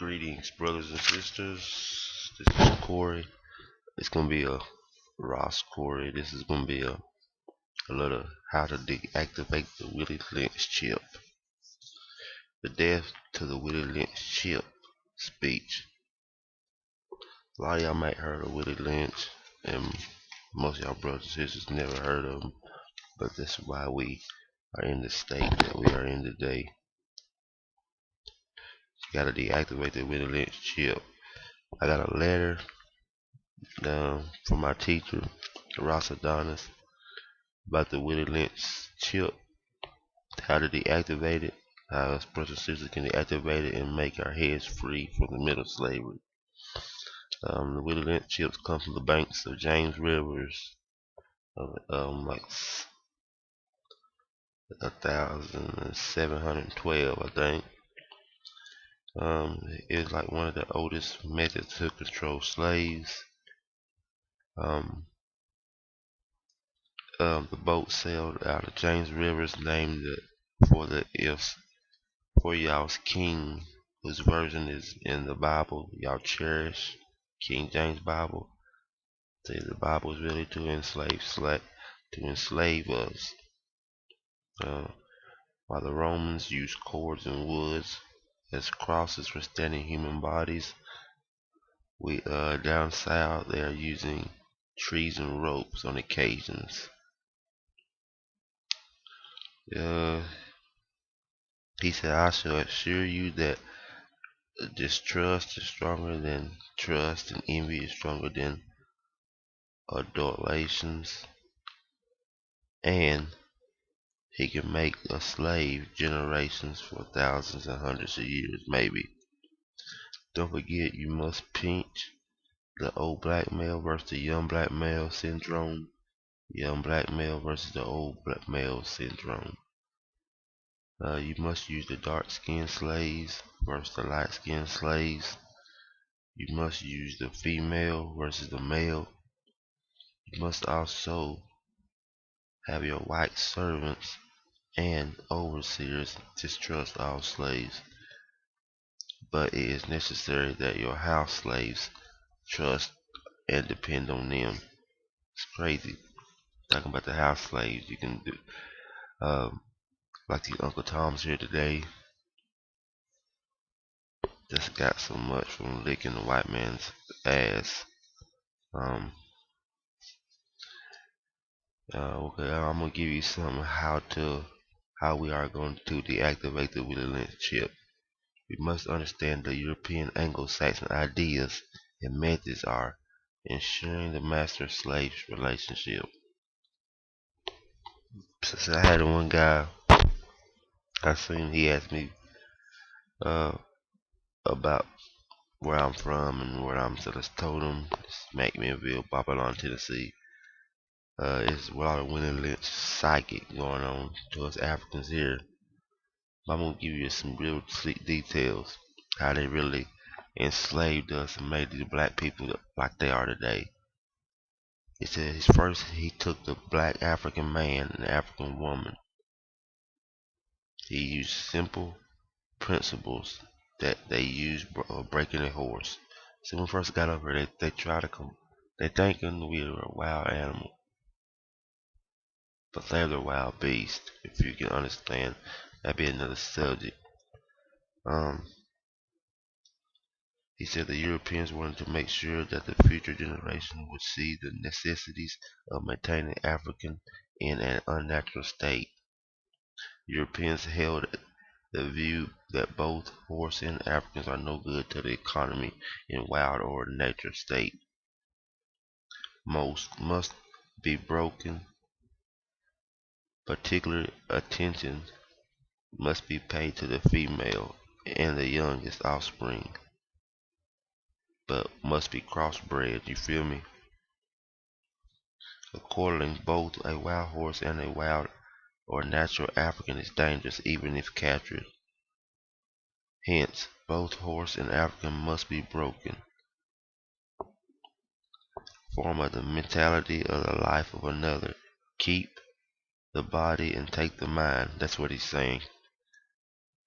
Greetings, brothers and sisters. This is Corey. It's gonna be a Ross Corey. This is gonna be a little how to deactivate the Willie Lynch chip. The death to the Willie Lynch chip speech. A lot of y'all might heard of Willie Lynch, and most of y'all brothers and sisters never heard of him. But that's why we are in the state that we are in today. You gotta deactivate the Willie Lynch chip. I got a letter from my teacher, Ross Adonis, about the Willie Lynch chip, how to deactivate it, how us brothers and sisters can deactivate it and make our heads free from the middle of slavery. The Willie Lynch chips come from the banks of James Rivers, like 1712, I think. It's like one of the oldest methods to control slaves. The boat sailed out of James Rivers, named for the for y'all's king, whose version is in the Bible y'all cherish, King James Bible. Say the Bible is really to enslave us. While the Romans used cords and woods as crosses for standing human bodies, we down south they are using trees and ropes on occasions. He said, I shall assure you that distrust is stronger than trust, and envy is stronger than adulations, and he can make a slave generations for thousands and hundreds of years, maybe. Don't forget, you must pinch the old black male versus the young black male syndrome. Young black male versus the old black male syndrome. You must use the dark-skinned slaves versus the light-skinned slaves. You must use the female versus the male. You must also have your white servants and overseers distrust all slaves. But it is necessary that your house slaves trust and depend on them. It's crazy. Talking about the house slaves, you can do like the Uncle Tom's here today. Just got so much from licking the white man's ass. Okay, I'm gonna give you some how we are going to deactivate the Willie Lynch chip. We must understand the European Anglo-Saxon ideas and methods are ensuring the master-slave relationship. Since I had one guy, I seen he asked me about where I'm from and where I'm, so I just told him it's McMinnville, Babylon, Tennessee. It's a lot of Willie Lynch psychic going on to us Africans here. I'm gonna give you some real slick details how they really enslaved us and made these black people like they are today. He said first he took the black African man and the African woman. He used simple principles that they used breaking a horse. So when we first got over here, they try to come. They thinking we were a wild animal, but they're the wild beast. If you can understand, that'd be another subject. He said the Europeans wanted to make sure that the future generation would see the necessities of maintaining African in an unnatural state. Europeans held the view that both horse and Africans are no good to the economy in wild or nature state. Most must be broken. Particular attention must be paid to the female and the youngest offspring, but must be crossbred, you feel me? Accordingly, both a wild horse and a wild or natural African is dangerous even if captured. Hence, both horse and African must be broken. Form of the mentality of the life of another. Keep the body and take the mind. That's what he's saying.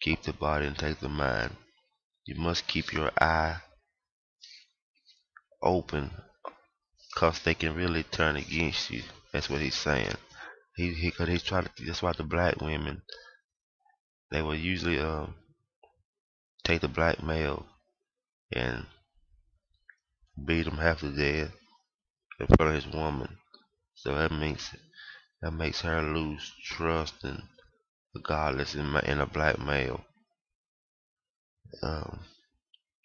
Keep the body and take the mind. You must keep your eye open, cause they can really turn against you. That's what he's saying. Cause he's trying to. That's why the black women, they will usually take the black male and beat him half to death in front of his woman. So that makes her lose trust and regardless in a black male. Um,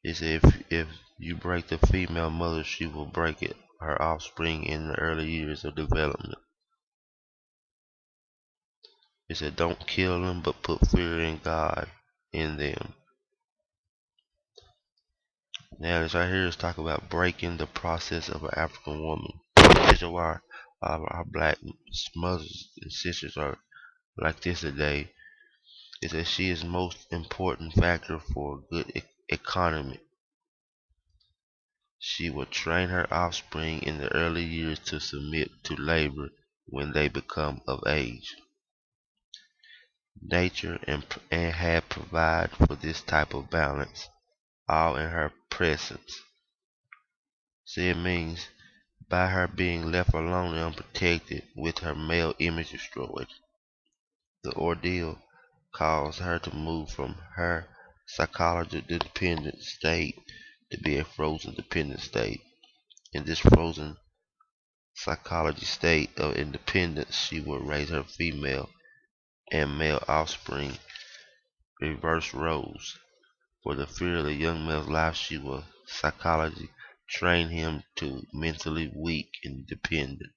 it said if you break the female mother, she will break it her offspring in the early years of development. It said don't kill them, but put fear in God in them. Now this right here is talking about breaking the process of an African woman. This is why our black mothers and sisters are like this today. Is that she is most important factor for a good economy. She will train her offspring in the early years to submit to labor when they become of age. Nature and had provided for this type of balance, all in her presence. See, it means by her being left alone and unprotected with her male image destroyed, the ordeal caused her to move from her psychological dependent state to be a frozen dependent state. In this frozen psychology state of independence, she would raise her female and male offspring, reverse roles. For the fear of the young male's life, she will psychology train him to mentally weak and dependent,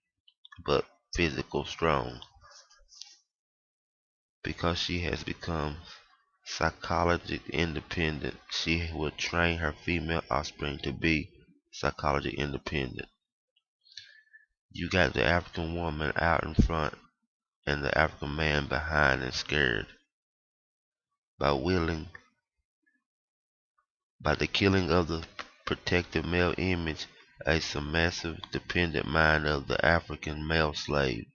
but physical strong. Because she has become psychologically independent, she will train her female offspring to be psychologically independent. You got the African woman out in front and the African man behind and scared. By the killing of the protective male image, a submissive, dependent mind of the African male slave,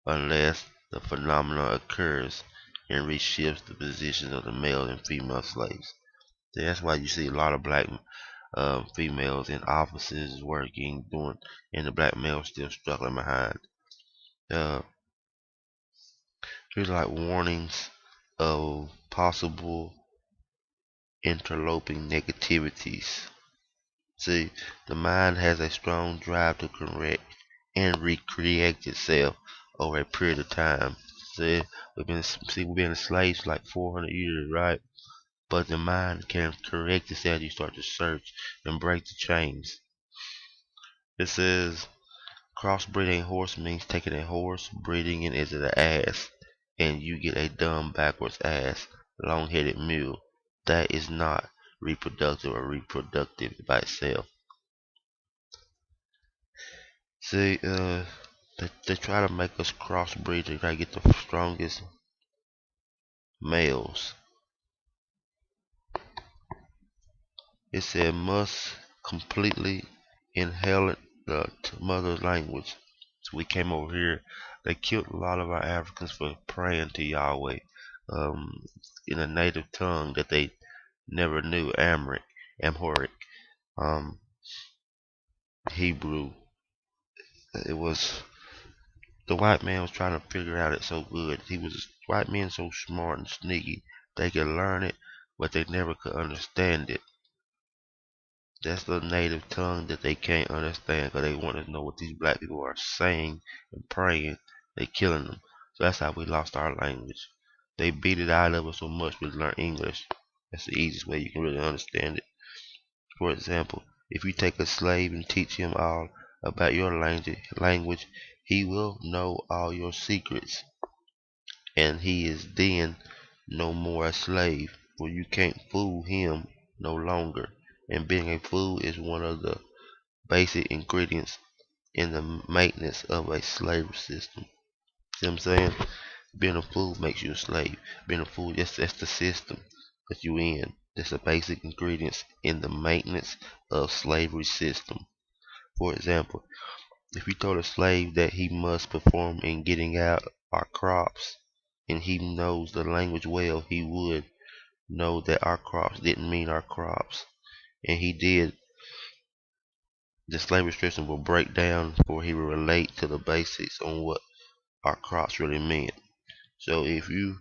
unless the phenomenon occurs and reshifts the positions of the male and female slaves. That's why you see a lot of black females in offices working, and the black male still struggling behind. Uh, Here's like warnings of possible interloping negativities. See, the mind has a strong drive to correct and recreate itself over a period of time. We've been slaves like 400 years, right? But the mind can correct itself. You start to search and break the chains. It says crossbreeding a horse means taking a horse, breeding it into the ass, and you get a dumb backwards ass, long-headed mule. That is not reproductive or reproductive by itself. See, they try to make us crossbreed. They try to get the strongest males. It said must completely inherit the mother language. So we came over here. They killed a lot of our Africans for praying to Yahweh in a native tongue that they never knew, Amharic, um, Hebrew. It was the white man was trying to figure out it so good. White men so smart and sneaky. They could learn it, but they never could understand it. That's the native tongue that they can't understand because they want to know what these black people are saying and praying. They killing them. So that's how we lost our language. They beat it out of us so much we learn English. That's the easiest way you can really understand it. For example, if you take a slave and teach him all about your language, he will know all your secrets, and he is then no more a slave, for you can't fool him no longer. And being a fool is one of the basic ingredients in the maintenance of a slavery system. See what I'm saying? Being a fool makes you a slave. Being a fool, that's the system that you in. That's the basic ingredients in the maintenance of slavery system. For example, if you told a slave that he must perform in getting out our crops, and he knows the language well, he would know that our crops didn't mean our crops. And he did, the slave restriction will break down before he will relate to the basics on what our crops really meant. So if you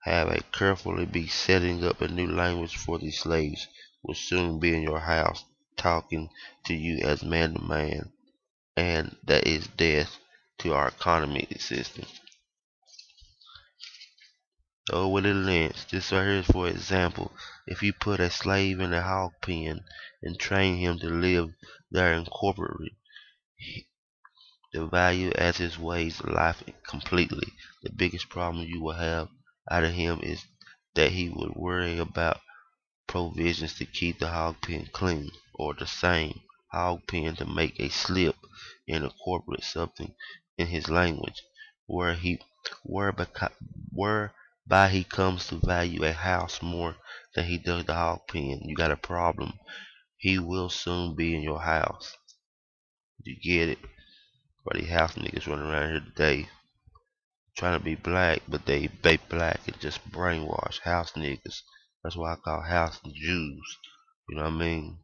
have a carefully be setting up a new language for these slaves, will soon be in your house talking to you as man to man, and that is death to our economy system. Oh, Willie Lynch, this right here is for example. If you put a slave in a hog pen and train him to live there in corporate, the value as his ways of life completely. The biggest problem you will have out of him is that he would worry about provisions to keep the hog pen clean, or the same hog pen to make a slip in a corporate something in his language, where he whereby he comes to value a house more than he does the hog pen. You got a problem. He will soon be in your house. You get it? But these house niggas running around here today trying to be black, but they black and just brainwash house niggas. That's why I call house Jews. You know what I mean?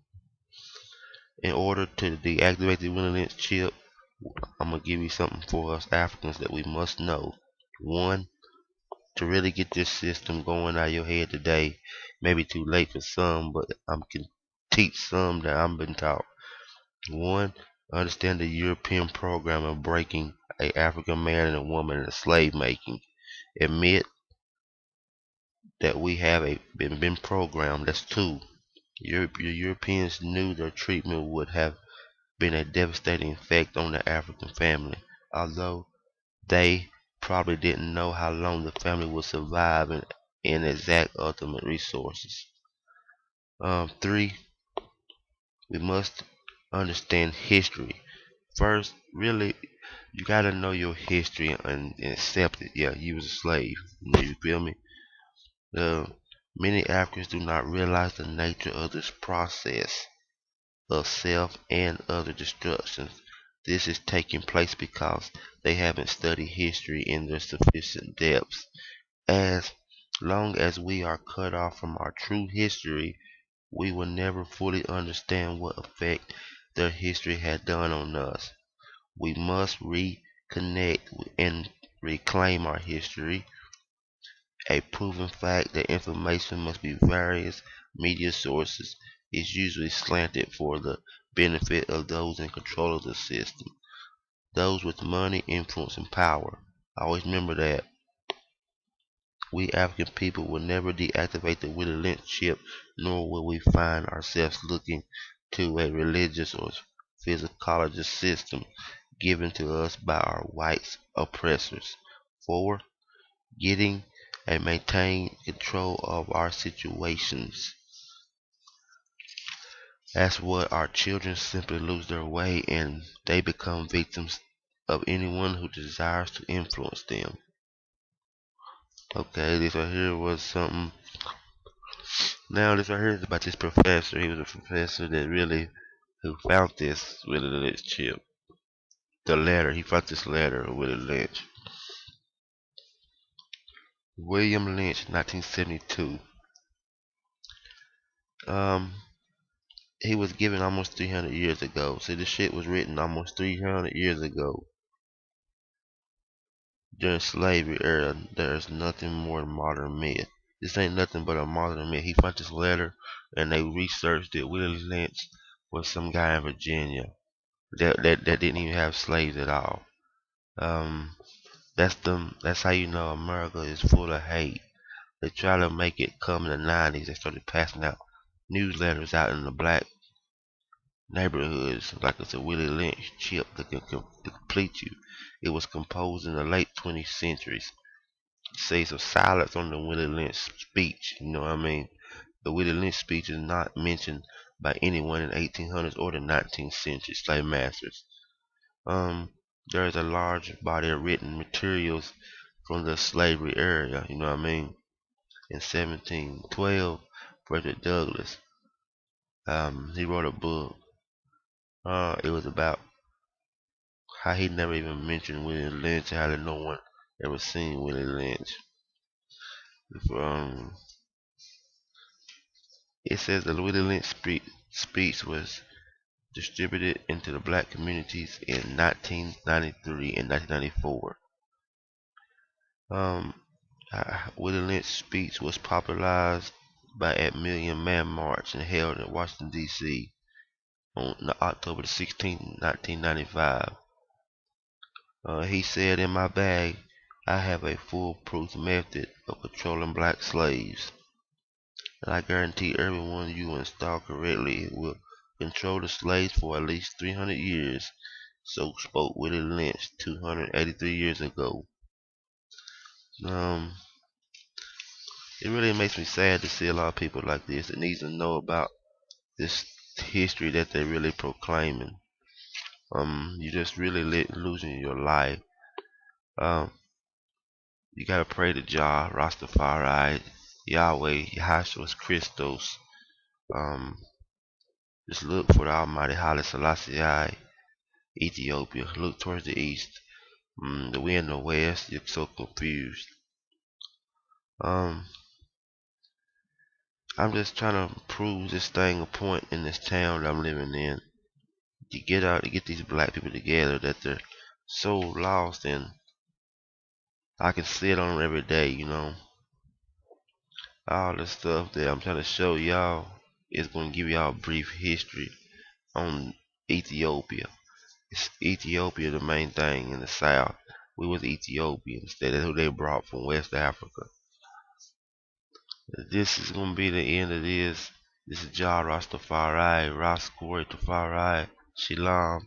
In order to deactivate the Willie Lynch chip, I'm gonna give you something for us Africans that we must know. One, to really get this system going out of your head today, maybe too late for some, but I can teach some that I've been taught. One, understand the European program of breaking a African man and a woman into slave making. Admit that we have been programmed. That's two. Europeans knew their treatment would have been a devastating effect on the African family, although they probably didn't know how long the family would survive and exact ultimate resources. Three, we must understand history. First, really, you gotta know your history and accept it. Yeah, you was a slave. You feel me? Many Africans do not realize the nature of this process of self and other destructions. This is taking place because they haven't studied history in their sufficient depths. As long as we are cut off from our true history, we will never fully understand what effect their history had done on us. We must reconnect and reclaim our history. A proven fact that information must be various media sources is usually slanted for the benefit of those in control of the system, those with money, influence, and power. Always remember that. We African people will never deactivate the Willie Lynch chip, nor will we find ourselves looking to a religious or physiologist system given to us by our white oppressors. 4. Getting and maintain control of our situations. That's what our children simply lose their way and they become victims of anyone who desires to influence them. Okay, this right here was something. Now this right here is about this professor. He was a professor that really who found this Willie Lynch chip. The letter, he found this letter of Willie Lynch. William Lynch, 1972. He was given almost 300 years ago. See, this shit was written almost 300 years ago. During slavery era, there's nothing more than modern myth. This ain't nothing but a modern myth. He found this letter, and they researched it. Willie Lynch was some guy in Virginia that didn't even have slaves at all. That's how you know America is full of hate. They try to make it come in the 90s. They started passing out newsletters out in the black neighborhoods like it's a Willie Lynch chip that can complete you. It was composed in the late 20th centuries. Says of silence on the Willie Lynch speech. You know what I mean? The Willie Lynch speech is not mentioned by anyone in the 1800s or the 19th century slave masters. There is a large body of written materials from the slavery era. You know what I mean? In 1712, Frederick Douglass, he wrote a book. It was about how he never even mentioned Willie Lynch, how no one ever seen Willie Lynch. It says the Willie Lynch speech was distributed into the black communities in 1993 and 1994. Willie Lynch's speech was popularized by a Million Man March and held in Washington, D.C. on October 16, 1995. He said, "In my bag, I have a foolproof method of controlling black slaves, and I guarantee everyone you install correctly will control the slaves for at least 300 years." So spoke Willie Lynch 283 years ago. Um, it really makes me sad to see a lot of people like this that needs to know about this history that they're really proclaiming. You're just really losing your life. Um, you gotta pray to Jah, Rastafari, Yahweh, Yahshua Christos. Um, just look for the Almighty Haile Selassie, Ethiopia. Look towards the east. The wind in the west. You're so confused. Um, I'm just trying to prove this thing a point in this town that I'm living in. To get out, to get these black people together that they're so lost, and I can see it on them every day, all the stuff that I'm trying to show y'all is going to give y'all a brief history on Ethiopia. It's Ethiopia the main thing in the south. We was Ethiopians. That's who they brought from West Africa. This is going to be the end of this. This is Jah Rastafari, Raskori Tafari, Shalom.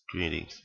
Greetings.